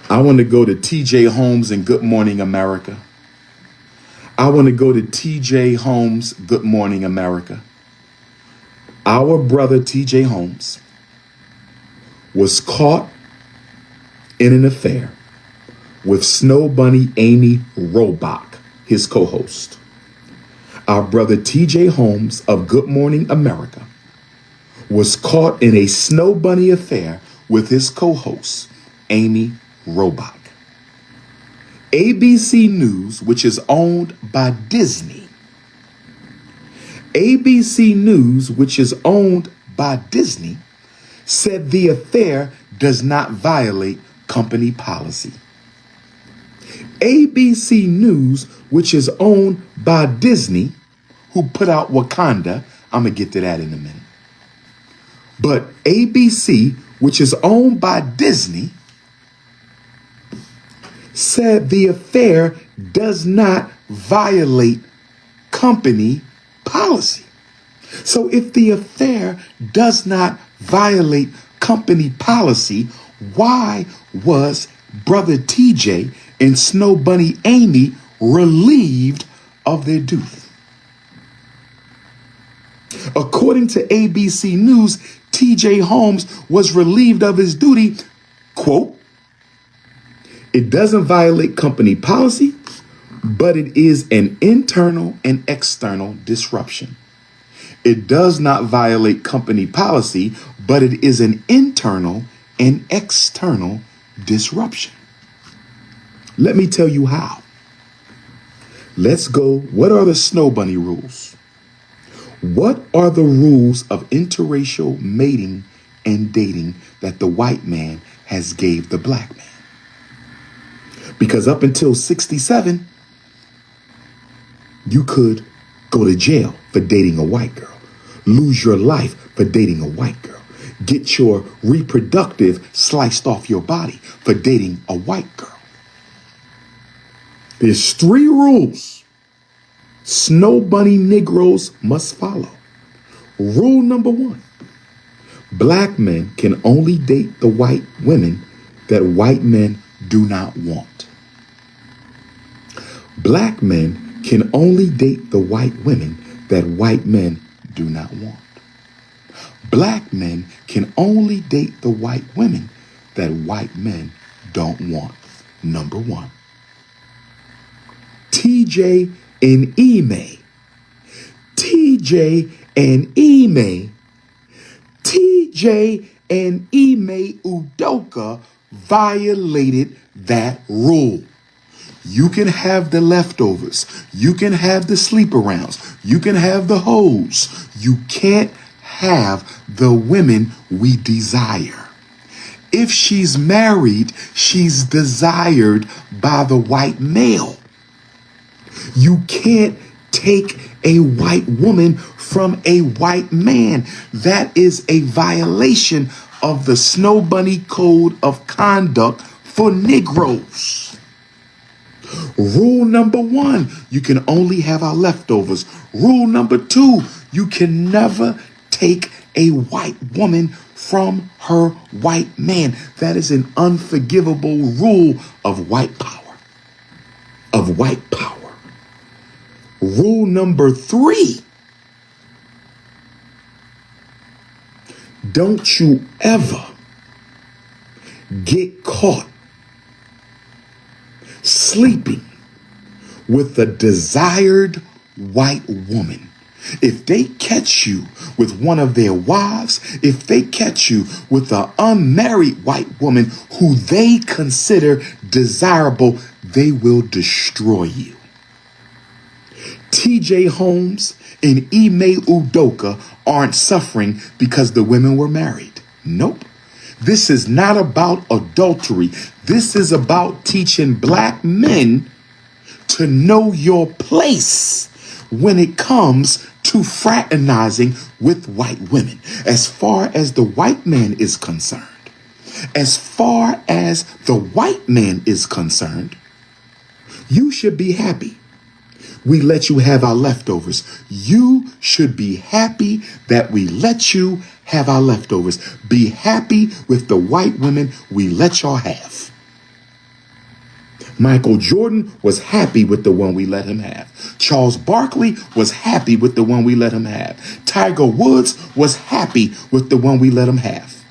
I want to go to TJ Holmes and Good Morning America. I want to go to TJ Holmes, Good Morning America. Our brother TJ Holmes was caught in an affair with Snow Bunny Amy Robach, his co-host. Our brother TJ Holmes of Good Morning America was caught in a Snow Bunny affair with his co-host, Amy Robach. ABC News, which is owned by Disney. ABC News, which is owned by Disney, said the affair does not violate company policy. ABC News, which is owned by Disney, who put out Wakanda, I'm going to get to that in a minute. But ABC, which is owned by Disney, said the affair does not violate company policy. So if the affair does not violate company policy, why was Brother TJ and Snow Bunny Amy relieved of their duty? According to ABC News, TJ Holmes was relieved of his duty, quote, "It doesn't violate company policy, but it is an internal and external disruption. It does not violate company policy, but it is an internal and external disruption." Let me tell you how. Let's go. What are the Snow Bunny rules? What are the rules of interracial mating and dating that the white man has gave the black man? Because up until 67, you could go to jail for dating a white girl, lose your life for dating a white girl, get your reproductive sliced off your body for dating a white girl. There's 3 rules Snow Bunny Negroes must follow. Rule number 1, black men can only date the white women that white men do not want. Black men can only date the white women that white men do not want. Black men can only date the white women that white men don't want. Number 1. TJ and Ime. TJ and Ime. TJ and Ime Udoka violated that rule. You can have the leftovers. You can have the sleep-arounds. You can have the hoes. You can't have the women we desire. If she's married, she's desired by the white male. You can't take a white woman from a white man. That is a violation of the Snow Bunny Code of Conduct for Negroes. Rule number 1, you can only have our leftovers. Rule number 2, you can never take a white woman from her white man. That is an unforgivable rule of white power. Of white power. Rule number 3, don't you ever get caught sleeping with a desired white woman. If they catch you with one of their wives, if they catch you with an unmarried white woman who they consider desirable, they will destroy you. TJ Holmes and Ime Udoka aren't suffering because the women were married. Nope. This is not about adultery. This is about teaching black men to know your place when it comes to fraternizing with white women. As far as the white man is concerned, you should be happy we let you have our leftovers. You should be happy that we let you have our leftovers. Be happy with the white women we let y'all have. Michael Jordan was happy with the one we let him have. Charles Barkley was happy with the one we let him have. Tiger Woods was happy with the one we let him have.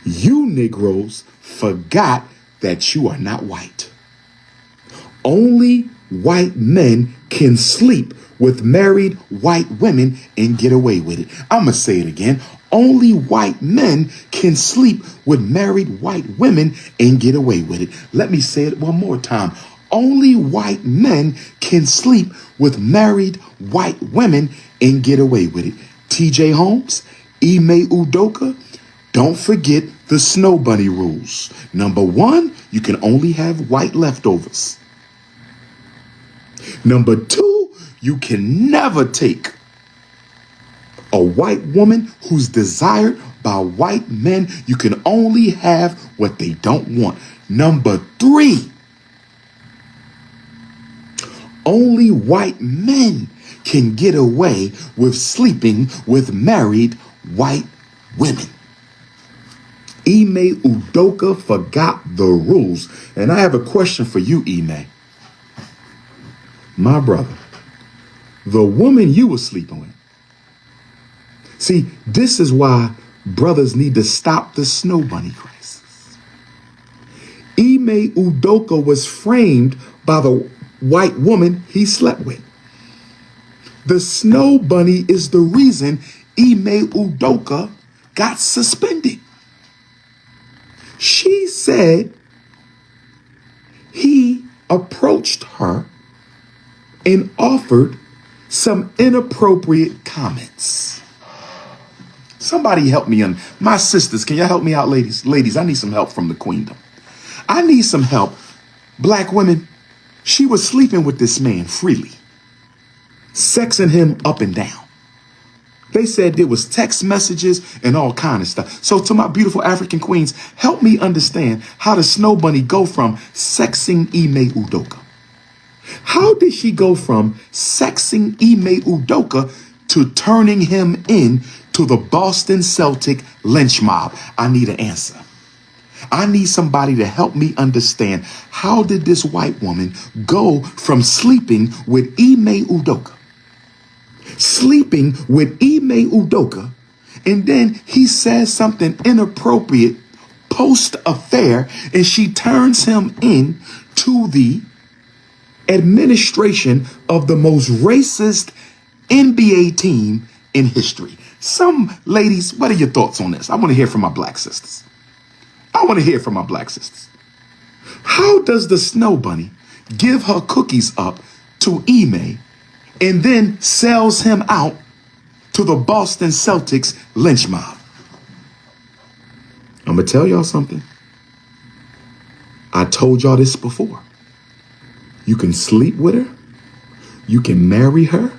You Negroes forgot that you are not white. Only white men can sleep with married white women and get away with it. I'm going to say it again. Only white men can sleep with married white women and get away with it. Let me say it one more time. Only white men can sleep with married white women and get away with it. TJ Holmes, Ime Udoka, don't forget the Snow Bunny rules. Number 1, you can only have white leftovers. Number 2, you can never take a white woman who's desired by white men. You can only have what they don't want. Number 3, only white men can get away with sleeping with married white women. Ime Udoka forgot the rules. And I have a question for you, Ime. My brother, the woman you were sleeping with. See, this is why brothers need to stop the Snow Bunny crisis. Ime Udoka was framed by the white woman he slept with. The Snow Bunny is the reason Ime Udoka got suspended. She said he approached her and offered some inappropriate comments. Somebody help me. My sisters, can y'all help me out, ladies? Ladies, I need some help from the queendom. I need some help. Black women, she was sleeping with this man freely, sexing him up and down. They said there was text messages and all kind of stuff. So to my beautiful African queens, help me understand how the Snow Bunny go from sexing Ime Udoka. How did she go from sexing Ime Udoka to turning him in to the Boston Celtic lynch mob? I need an answer. I need somebody to help me understand, how did this white woman go from sleeping with Ime Udoka, and then he says something inappropriate post-affair, and she turns him in to the administration of the most racist NBA team in history. Some ladies, what are your thoughts on this? I want to hear from my black sisters. How does the Snow Bunny give her cookies up to Ime and then sells him out to the Boston Celtics lynch mob? I'm going to tell y'all something. I told y'all this before. You can sleep with her. You can marry her.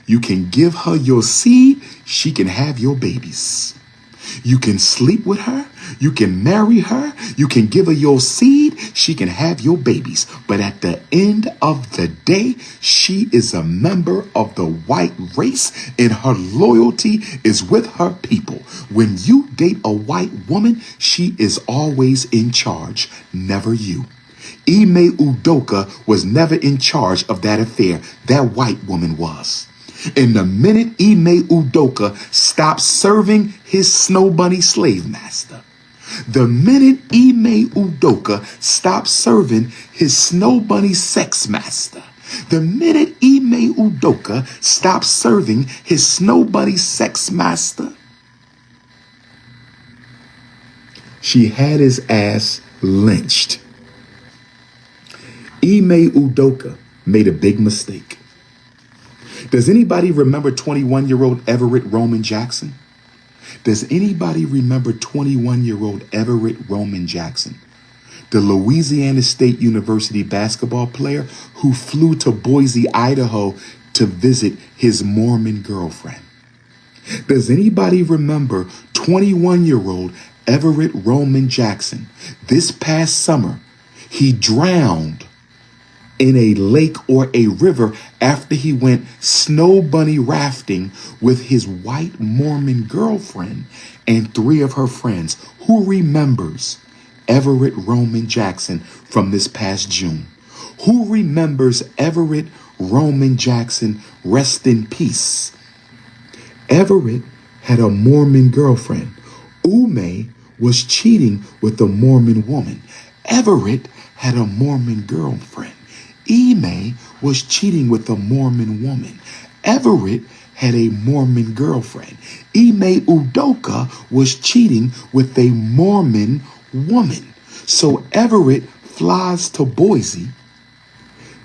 You can give her your seed. She can have your babies. You can sleep with her. You can marry her. You can give her your seed. She can have your babies. But at the end of the day, she is a member of the white race, and her loyalty is with her people. When you date a white woman, she is always in charge, never you. Ime Udoka was never in charge of that affair. That white woman was. And the minute Ime Udoka stopped serving his Snow Bunny slave master, the minute Ime Udoka stopped serving his Snow Bunny sex master, the minute Ime Udoka stopped serving his Snow Bunny sex master, she had his ass lynched. Ime Udoka made a big mistake. Does anybody remember 21-year-old Everett Roman Jackson? Does anybody remember 21-year-old Everett Roman Jackson, the Louisiana State University basketball player who flew to Boise, Idaho to visit his Mormon girlfriend? Does anybody remember 21-year-old Everett Roman Jackson? This past summer, he drowned in a lake or a river after he went snow bunny rafting with his white Mormon girlfriend and 3 of her friends. Who remembers Everett Roman Jackson from this past June? Who remembers Everett Roman Jackson? Rest in peace. Everett had a Mormon girlfriend. Umar was cheating with a Mormon woman. Everett had a Mormon girlfriend. Umar was cheating with a Mormon woman. Everett had a Mormon girlfriend. Ime Udoka was cheating with a Mormon woman. So Everett flies to Boise.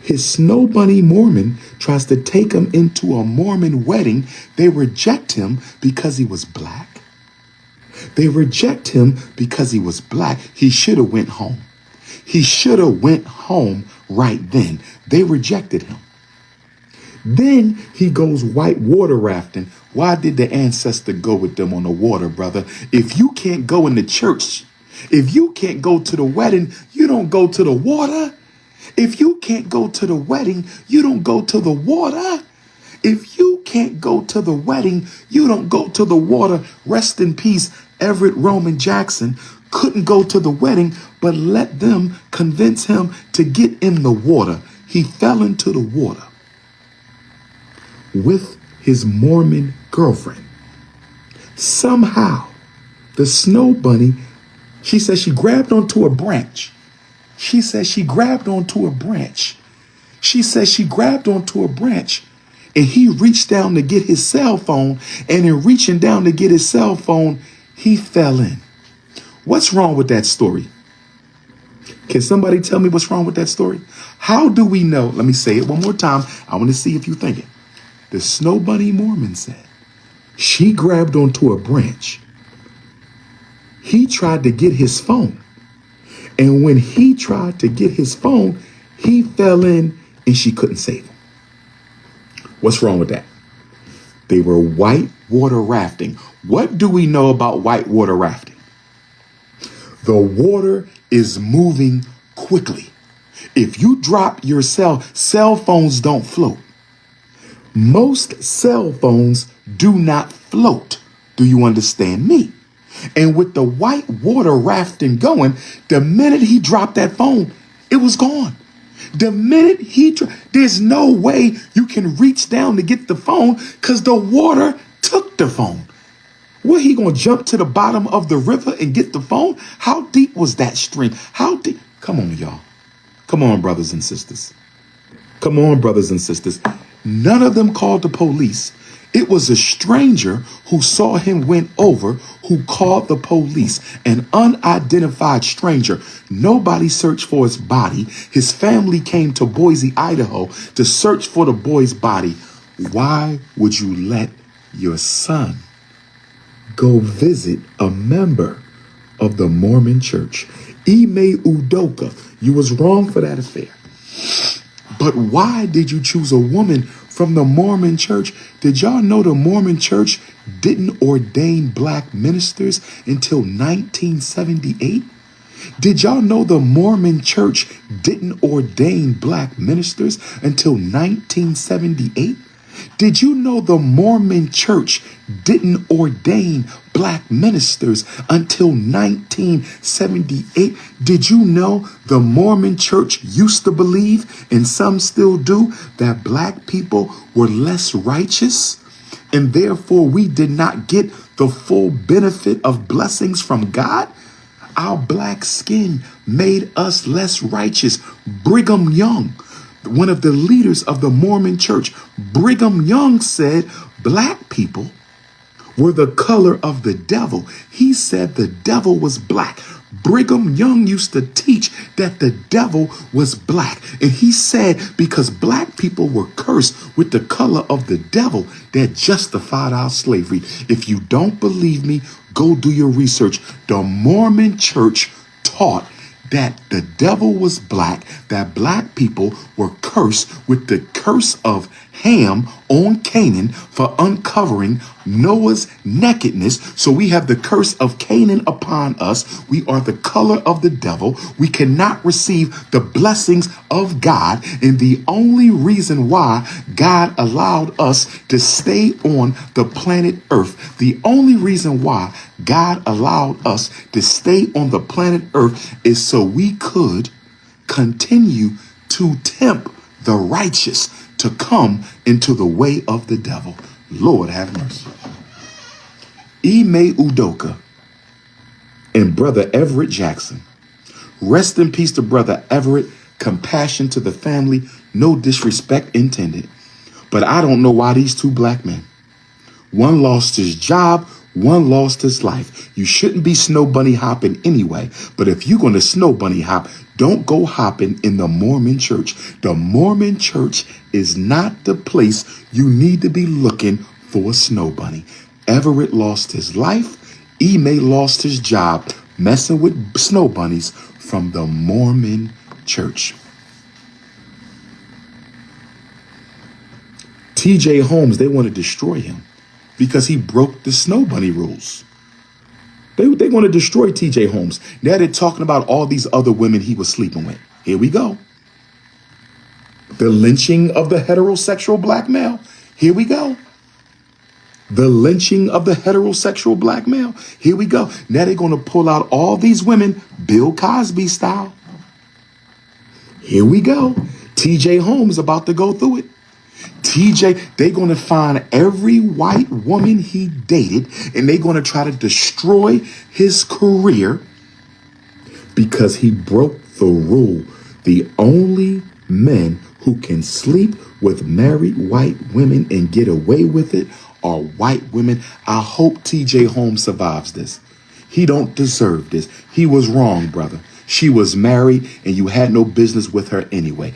His Snow Bunny Mormon tries to take him into a Mormon wedding. They reject him because he was black. They reject him because he was black. He should have went home. He should have went home right then. They rejected him. Then he goes white water rafting. Why did the ancestor go with them on the water, brother? If you can't go in the church, if you can't go to the wedding, you don't go to the water. If you can't go to the wedding, you don't go to the water. If you can't go to the wedding, you don't go to the water. Rest in peace, Everett Roman Jackson couldn't go to the wedding, but let them convince him to get in the water. He fell into the water with his Mormon girlfriend. Somehow, the Snow Bunny, she says she grabbed onto a branch. She says she grabbed onto a branch. She says she grabbed onto a branch, and he reached down to get his cell phone, and in reaching down to get his cell phone, he fell in. What's wrong with that story? Can somebody tell me what's wrong with that story? How do we know? Let me say it one more time. I want to see if you think it. The Snow Bunny Mormon said she grabbed onto a branch. He tried to get his phone. And when he tried to get his phone, he fell in and she couldn't save him. What's wrong with that? They were white water rafting. What do we know about white water rafting? The water is moving quickly. If you drop your cell phones don't float. Most cell phones do not float. Do you understand me? And with the white water rafting going, the minute he dropped that phone, it was gone. The minute there's no way you can reach down to get the phone because the water took the phone. What, he gonna jump to the bottom of the river and get the phone? How deep was that stream? How deep? Come on, y'all. Come on, brothers and sisters. Come on, brothers and sisters. None of them called the police. It was a stranger who saw him went over who called the police, an unidentified stranger. Nobody searched for his body. His family came to Boise, Idaho to search for the boy's body. Why would you let your son go visit a member of the Mormon church? Ime Udoka, you was wrong for that affair. But why did you choose a woman from the Mormon church? Did y'all know the Mormon church didn't ordain black ministers until 1978? Did y'all know the Mormon church didn't ordain black ministers until 1978? Did you know the Mormon church didn't ordain black ministers until 1978? Did you know the Mormon church used to believe, and some still do, that black people were less righteous, and therefore we did not get the full benefit of blessings from God? Our black skin made us less righteous. Brigham Young, one of the leaders of the Mormon church, Brigham Young said black people were the color of the devil. He said the devil was black. Brigham Young used to teach that the devil was black. And he said because black people were cursed with the color of the devil, that justified our slavery. If you don't believe me, go do your research. The Mormon church taught that the devil was black, that black people were cursed with the curse of Ham on Canaan for uncovering Noah's nakedness. So we have the curse of Canaan upon us. We are the color of the devil. We cannot receive the blessings of God. And the only reason why God allowed us to stay on the planet Earth, the only reason why God allowed us to stay on the planet Earth is so we could continue to tempt the righteous to come into the way of the devil. Lord have mercy. Ime Udoka and Brother Everett Jackson. Rest in peace to Brother Everett. Compassion to the family. No disrespect intended. But I don't know why these two black men. One lost his job. One lost his life. You shouldn't be snow bunny hopping anyway. But if you're going to snow bunny hop, don't go hopping in the Mormon church. The Mormon church is not the place you need to be looking for a snow bunny. Everett lost his life. Ime lost his job messing with snow bunnies from the Mormon church. TJ Holmes, they want to destroy him because he broke the snow bunny rules. They want to destroy TJ Holmes. Now they're talking about all these other women he was sleeping with. Here we go. The lynching of the heterosexual black male. Here we go. The lynching of the heterosexual black male. Here we go. Now they're going to pull out all these women, Bill Cosby style. Here we go. TJ Holmes about to go through it. TJ, they're going to find every white woman he dated and they're going to try to destroy his career because he broke the rule. The only men who can sleep with married white women and get away with it are white women. I hope TJ Holmes survives this. He don't deserve this. He was wrong, brother. She was married and you had no business with her anyway.